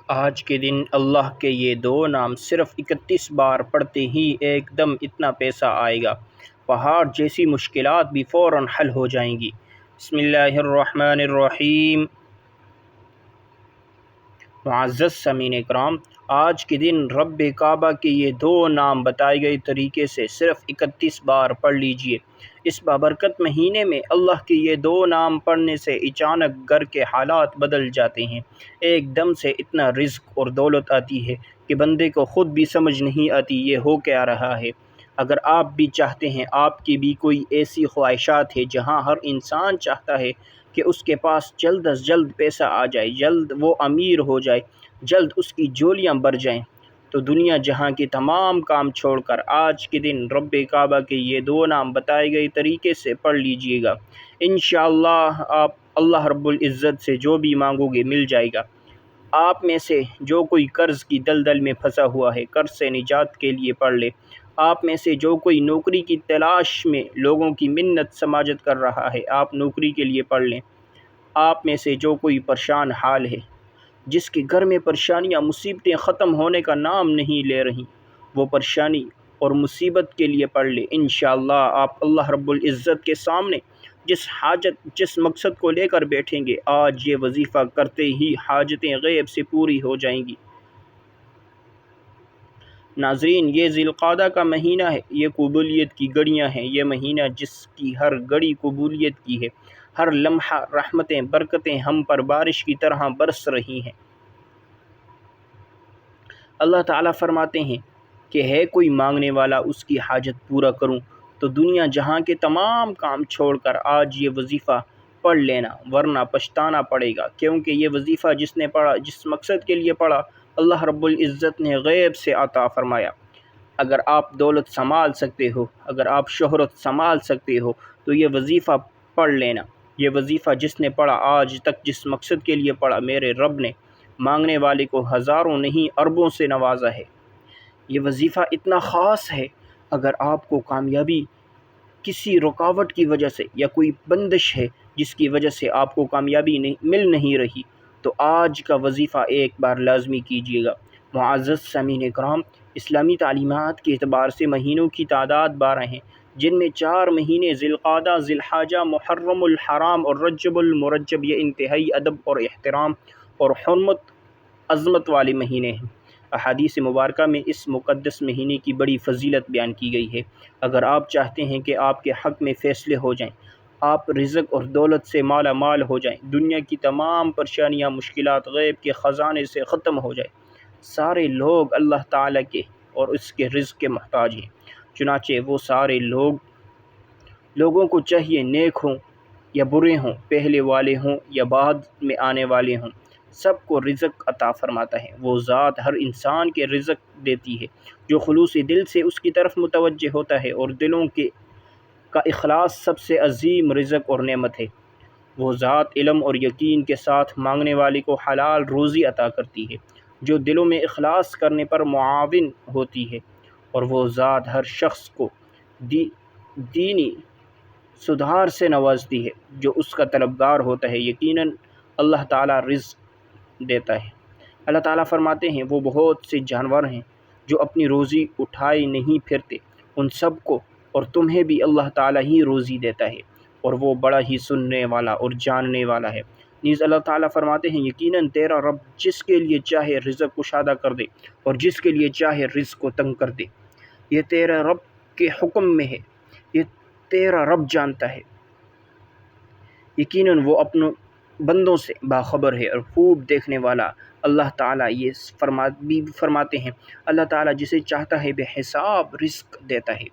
آج کے دن اللہ کے یہ دو نام صرف 31 بار پڑھتے ہی ایک دم اتنا پیسہ آئے گا، پہاڑ جیسی مشکلات بھی فوراً حل ہو جائیں گی۔ بسم اللہ الرحمن الرحیم۔ معزز سامعین کرام، آج کے دن رب کعبہ کے یہ دو نام بتائے گئے طریقے سے صرف 31 بار پڑھ لیجئے۔ اس بابرکت مہینے میں اللہ کے یہ دو نام پڑھنے سے اچانک گھر کے حالات بدل جاتے ہیں، ایک دم سے اتنا رزق اور دولت آتی ہے کہ بندے کو خود بھی سمجھ نہیں آتی یہ ہو کیا رہا ہے۔ اگر آپ بھی چاہتے ہیں، آپ کی بھی کوئی ایسی خواہشات ہے جہاں ہر انسان چاہتا ہے کہ اس کے پاس جلد از جلد پیسہ آ جائے، جلد وہ امیر ہو جائے، جلد اس کی جولیاں بھر جائیں، تو دنیا جہاں کے تمام کام چھوڑ کر آج کے دن رب کعبہ کے یہ دو نام بتائے گئے طریقے سے پڑھ لیجئے گا۔ انشاءاللہ آپ اللہ رب العزت سے جو بھی مانگو گے مل جائے گا۔ آپ میں سے جو کوئی قرض کی دلدل میں پھنسا ہوا ہے، قرض سے نجات کے لیے پڑھ لے۔ آپ میں سے جو کوئی نوکری کی تلاش میں لوگوں کی منت سماجت کر رہا ہے، آپ نوکری کے لیے پڑھ لیں۔ آپ میں سے جو کوئی پریشان حال ہے، جس کے گھر میں پریشانیاں مصیبتیں ختم ہونے کا نام نہیں لے رہی، وہ پریشانی اور مصیبت کے لیے پڑھ لے۔ انشاءاللہ آپ اللہ رب العزت کے سامنے جس حاجت جس مقصد کو لے کر بیٹھیں گے، آج یہ وظیفہ کرتے ہی حاجتیں غیب سے پوری ہو جائیں گی۔ ناظرین، یہ ذی القعدہ کا مہینہ ہے، یہ قبولیت کی گھڑیاں ہیں، یہ مہینہ جس کی ہر گھڑی قبولیت کی ہے، ہر لمحہ رحمتیں برکتیں ہم پر بارش کی طرح برس رہی ہیں۔ اللہ تعالیٰ فرماتے ہیں کہ ہے کوئی مانگنے والا اس کی حاجت پورا کروں، تو دنیا جہاں کے تمام کام چھوڑ کر آج یہ وظیفہ پڑھ لینا، ورنہ پچھتانا پڑے گا، کیونکہ یہ وظیفہ جس نے پڑھا، جس مقصد کے لیے پڑھا، اللہ رب العزت نے غیب سے عطا فرمایا۔ اگر آپ دولت سنبھال سکتے ہو، اگر آپ شہرت سنبھال سکتے ہو، تو یہ وظیفہ پڑھ لینا۔ یہ وظیفہ جس نے پڑھا، آج تک جس مقصد کے لیے پڑھا، میرے رب نے مانگنے والے کو ہزاروں نہیں اربوں سے نوازا ہے۔ یہ وظیفہ اتنا خاص ہے، اگر آپ کو کامیابی کسی رکاوٹ کی وجہ سے یا کوئی بندش ہے جس کی وجہ سے آپ کو کامیابی مل نہیں رہی، تو آج کا وظیفہ ایک بار لازمی کیجیے گا۔ معزز سامعین کرام، اسلامی تعلیمات کے اعتبار سے مہینوں کی تعداد 12 ہیں، جن میں 4 مہینے ذی القعدہ، ذی الحجہ، محرم الحرام اور رجب المرجب، یہ انتہائی ادب اور احترام اور حرمت عظمت والے مہینے ہیں۔ احادیث مبارکہ میں اس مقدس مہینے کی بڑی فضیلت بیان کی گئی ہے۔ اگر آپ چاہتے ہیں کہ آپ کے حق میں فیصلے ہو جائیں، آپ رزق اور دولت سے مالا مال ہو جائیں، دنیا کی تمام پریشانیاں مشکلات غیب کے خزانے سے ختم ہو جائیں، سارے لوگ اللہ تعالیٰ کے اور اس کے رزق کے محتاج ہیں، چنانچہ وہ سارے لوگوں کو چاہیے، نیک ہوں یا برے ہوں، پہلے والے ہوں یا بعد میں آنے والے ہوں، سب کو رزق عطا فرماتا ہے۔ وہ ذات ہر انسان کے رزق دیتی ہے جو خلوص دل سے اس کی طرف متوجہ ہوتا ہے، اور دلوں کا اخلاص سب سے عظیم رزق اور نعمت ہے۔ وہ ذات علم اور یقین کے ساتھ مانگنے والے کو حلال روزی عطا کرتی ہے جو دلوں میں اخلاص کرنے پر معاون ہوتی ہے، اور وہ ذات ہر شخص کو دینی سدھار سے نوازتی ہے جو اس کا طلبگار ہوتا ہے۔ یقیناً اللہ تعالیٰ رزق دیتا ہے۔ اللہ تعالیٰ فرماتے ہیں، وہ بہت سے جانور ہیں جو اپنی روزی اٹھائے نہیں پھرتے، ان سب کو اور تمہیں بھی اللہ تعالیٰ ہی روزی دیتا ہے، اور وہ بڑا ہی سننے والا اور جاننے والا ہے۔ نیز اللہ تعالیٰ فرماتے ہیں، یقیناً تیرا رب جس کے لیے چاہے رزق کشادہ کر دے اور جس کے لیے چاہے رزق کو تنگ کر دے، یہ تیرا رب کے حکم میں ہے، یہ تیرا رب جانتا ہے۔ یقیناً وہ اپنے بندوں سے باخبر ہے اور خوب دیکھنے والا۔ اللہ تعالیٰ یہ فرماتے ہیں، اللہ تعالیٰ جسے چاہتا ہے بے حساب رزق دیتا ہے۔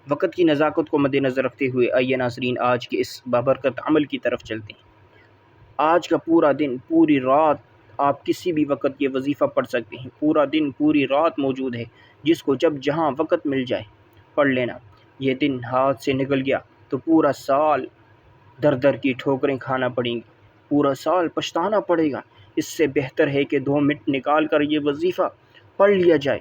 وقت کی نزاکت کو مد نظر رکھتے ہوئے آئیے ناظرین، آج کے اس بابرکت عمل کی طرف چلتے ہیں۔ آج کا پورا دن، پوری رات آپ کسی بھی وقت یہ وظیفہ پڑھ سکتے ہیں۔ پورا دن، پوری رات موجود ہے، جس کو جب جہاں وقت مل جائے پڑھ لینا۔ یہ دن ہاتھ سے نکل گیا تو پورا سال در در کی ٹھوکریں کھانا پڑیں گی، پورا سال پچھتانا پڑے گا۔ اس سے بہتر ہے کہ 2 منٹ نکال کر یہ وظیفہ پڑھ لیا جائے۔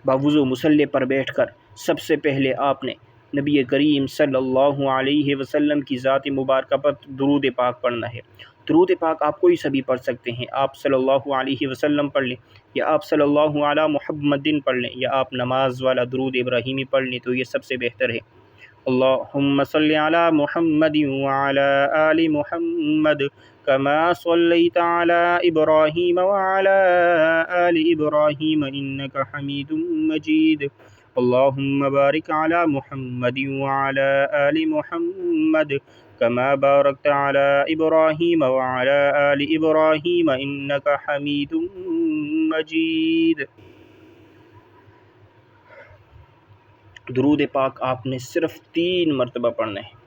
باوضو مصلی پر بیٹھ کر سب سے پہلے آپ نے نبی کریم صلی اللہ علیہ وسلم کی ذات مبارکہ پر درود پاک پڑھنا ہے۔ درود پاک آپ کوئی سا بھی پڑھ سکتے ہیں، آپ صلی اللہ علیہ وسلم پڑھ لیں، یا آپ صلی اللہ علی محمدin پڑھ لیں، یا آپ نماز والا درود ابراہیمی پڑھ لیں تو یہ سب سے بہتر ہے۔ اللہم صلی علی محمد وعلی آل محمد کما صلیت علی ابراہیم وعلی آل ابراہیم انک حمید مجید۔ اللہم بارک علی محمد وعلی آل محمد کما بارکت علی ابراہیم وعلی آل ابراہیم انک حمید مجید۔ درود پاک آپ نے صرف 3 مرتبہ پڑھنا ہے۔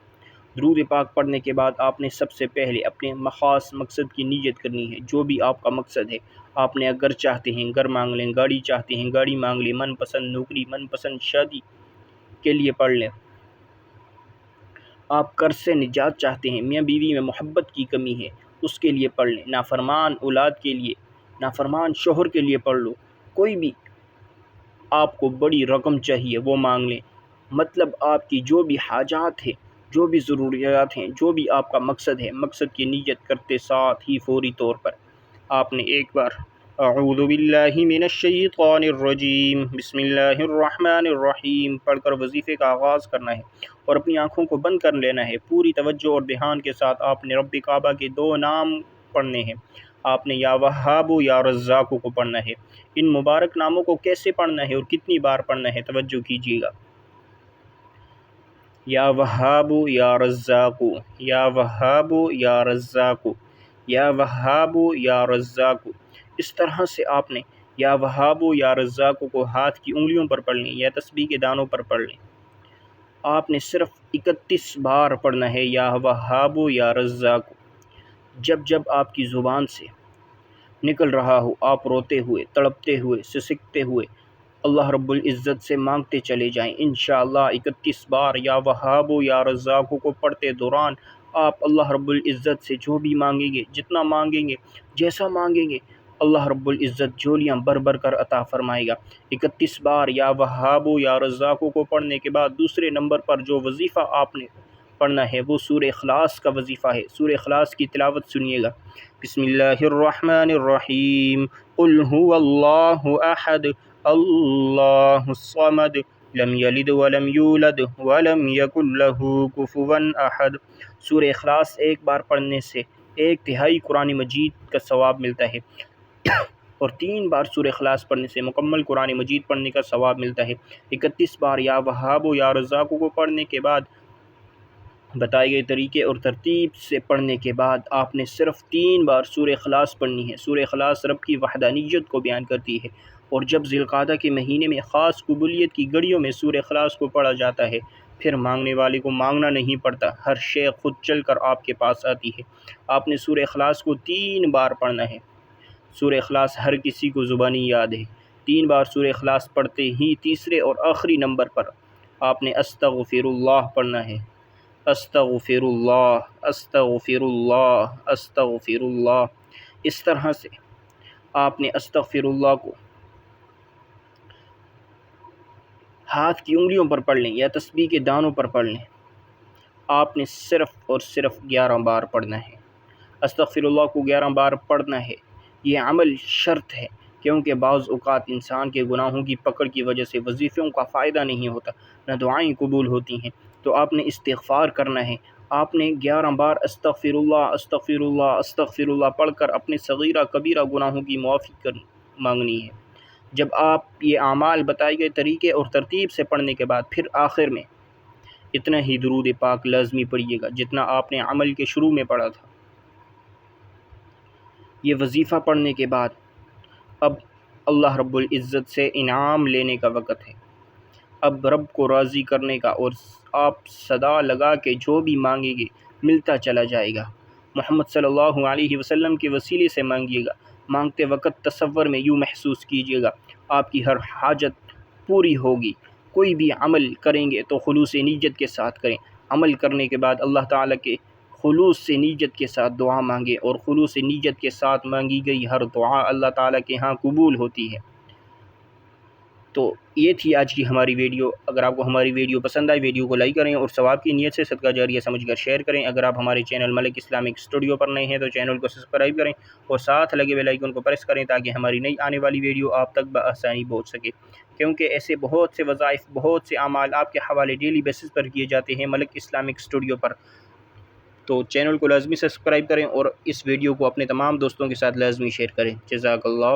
درود پاک پڑھنے کے بعد آپ نے سب سے پہلے اپنے خاص مقصد کی نیت کرنی ہے، جو بھی آپ کا مقصد ہے۔ آپ نے اگر چاہتے ہیں گھر مانگ لیں، گاڑی چاہتے ہیں گاڑی مانگ لیں، من پسند نوکری، من پسند شادی کے لیے پڑھ لیں۔ آپ قرض سے نجات چاہتے ہیں، میاں بیوی میں محبت کی کمی ہے، اس کے لیے پڑھ لیں۔ نافرمان اولاد کے لیے، نافرمان شوہر کے لیے پڑھ لو۔ کوئی بھی آپ کو بڑی رقم چاہیے وہ مانگ لیں۔ مطلب آپ کی جو بھی حاجات ہیں، جو بھی ضروریات ہیں، جو بھی آپ کا مقصد ہے، مقصد کی نیت کرتے ساتھ ہی فوری طور پر آپ نے ایک بار اعوذ باللہ من الشیطان الرجیم بسم اللہ الرحمن الرحیم پڑھ کر وظیفے کا آغاز کرنا ہے، اور اپنی آنکھوں کو بند کر لینا ہے۔ پوری توجہ اور دھیان کے ساتھ آپ نے رب کعبہ کے 2 نام پڑھنے ہیں۔ آپ نے یا وہاب یا رزاق کو پڑھنا ہے۔ ان مبارک ناموں کو کیسے پڑھنا ہے اور کتنی بار پڑھنا ہے، توجہ کیجیے گا۔ یا وہاب یا رزاق، یا وہاب یا رزاق، یا وہاب یا رزاق۔ اس طرح سے آپ نے یا وہاب یا رزاق کو ہاتھ کی انگلیوں پر پڑھ لیں یا تسبیح کے دانوں پر پڑھ لیں۔ آپ نے صرف 31 بار پڑھنا ہے یا وہاب یا رزاق۔ جب جب آپ کی زبان سے نکل رہا ہو، آپ روتے ہوئے، تڑپتے ہوئے، سسکتے ہوئے اللہ رب العزت سے مانگتے چلے جائیں۔ انشاءاللہ 31 بار یا وہاب یا رزاق کو پڑھتے دوران آپ اللہ رب العزت سے جو بھی مانگیں گے، جتنا مانگیں گے، جیسا مانگیں گے، اللہ رب العزت جولیاں بھر بھر کر عطا فرمائے گا۔ 31 بار یا وہاب یا رزاق کو پڑھنے کے بعد دوسرے نمبر پر جو وظیفہ آپ نے پڑھنا ہے وہ سورہ اخلاص کا وظیفہ ہے۔ سورہ اخلاص کی تلاوت سنیے گا۔ بسم اللہ الرحمن الرحیم قل هو اللہ احد اللہ الصمد لم یلد ولم یولد ولم یکن له کفوا احد۔ سورہ اخلاص ایک بار پڑھنے سے 1/3 قرآن مجید کا ثواب ملتا ہے، اور 3 بار سورہ اخلاص پڑھنے سے مکمل قرآن مجید پڑھنے کا ثواب ملتا ہے۔ 31 بار یا وہاب یا رزاق کو پڑھنے کے بعد بتائے گئے طریقے اور ترتیب سے پڑھنے کے بعد آپ نے صرف 3 بار سورہ اخلاص پڑھنی ہے۔ سورہ اخلاص رب کی وحدانیت کو بیان کرتی ہے، اور جب ذی القعدہ کے مہینے میں خاص قبولیت کی گھڑیوں میں سورہ اخلاص کو پڑھا جاتا ہے، پھر مانگنے والے کو مانگنا نہیں پڑتا، ہر شے خود چل کر آپ کے پاس آتی ہے۔ آپ نے سورہ اخلاص کو 3 بار پڑھنا ہے۔ سورہ اخلاص ہر کسی کو زبانی یاد ہے۔ 3 بار سورہ اخلاص پڑھتے ہی تیسرے اور آخری نمبر پر آپ نے استغفر اللہ پڑھنا ہے۔ استغفر اللہ، استغفر اللہ، استغفر اللہ۔ اس طرح سے آپ نے استغفر اللہ کو ہاتھ کی انگلیوں پر پڑھ لیں یا تسبیح کے دانوں پر پڑھ لیں۔ آپ نے صرف اور صرف 11 بار پڑھنا ہے۔ استغفر اللہ کو 11 بار پڑھنا ہے۔ یہ عمل شرط ہے، کیونکہ بعض اوقات انسان کے گناہوں کی پکڑ کی وجہ سے وظیفوں کا فائدہ نہیں ہوتا، نہ دعائیں قبول ہوتی ہیں، تو آپ نے استغفار کرنا ہے۔ آپ نے 11 بار استغفر اللہ، استغفر اللہ، استغفر اللہ پڑھ کر اپنے صغیرہ کبیرہ گناہوں کی معافی مانگنی ہے۔ جب آپ یہ اعمال بتائے گئے طریقے اور ترتیب سے پڑھنے کے بعد پھر آخر میں اتنا ہی درود پاک لازمی پڑھیے گا جتنا آپ نے عمل کے شروع میں پڑھا تھا۔ یہ وظیفہ پڑھنے کے بعد اب اللہ رب العزت سے انعام لینے کا وقت ہے۔ اب رب کو راضی کرنے کا، اور آپ صدا لگا کے جو بھی مانگیں گے ملتا چلا جائے گا۔ محمد صلی اللہ علیہ وسلم کے وسیلے سے مانگیے گا۔ مانگتے وقت تصور میں یوں محسوس کیجیے گا آپ کی ہر حاجت پوری ہوگی۔ کوئی بھی عمل کریں گے تو خلوص نیت کے ساتھ کریں۔ عمل کرنے کے بعد اللہ تعالیٰ کے خلوص سے نیت کے ساتھ دعا مانگیں، اور خلوص نیت کے ساتھ مانگی گئی ہر دعا اللہ تعالیٰ کے ہاں قبول ہوتی ہے۔ تو یہ تھی آج کی ہماری ویڈیو۔ اگر آپ کو ہماری ویڈیو پسند آئی، ویڈیو کو لائک کریں اور ثواب کی نیت سے صدقہ جاریہ سمجھ کر شیئر کریں۔ اگر آپ ہمارے چینل ملک اسلامک اسٹوڈیو پر نئے ہیں تو چینل کو سبسکرائب کریں اور ساتھ لگے بیل آئیکن کو پریس کریں تاکہ ہماری نئی آنے والی ویڈیو آپ تک بآسانی پہنچ سکے، کیونکہ ایسے بہت سے وظائف، بہت سے اعمال آپ کے حوالے ڈیلی بیسس پر کیے جاتے ہیں ملک اسلامک اسٹوڈیو پر۔ تو چینل کو لازمی سبسکرائب کریں اور اس ویڈیو کو اپنے تمام دوستوں کے ساتھ لازمی شیئر کریں۔ جزاک اللہ۔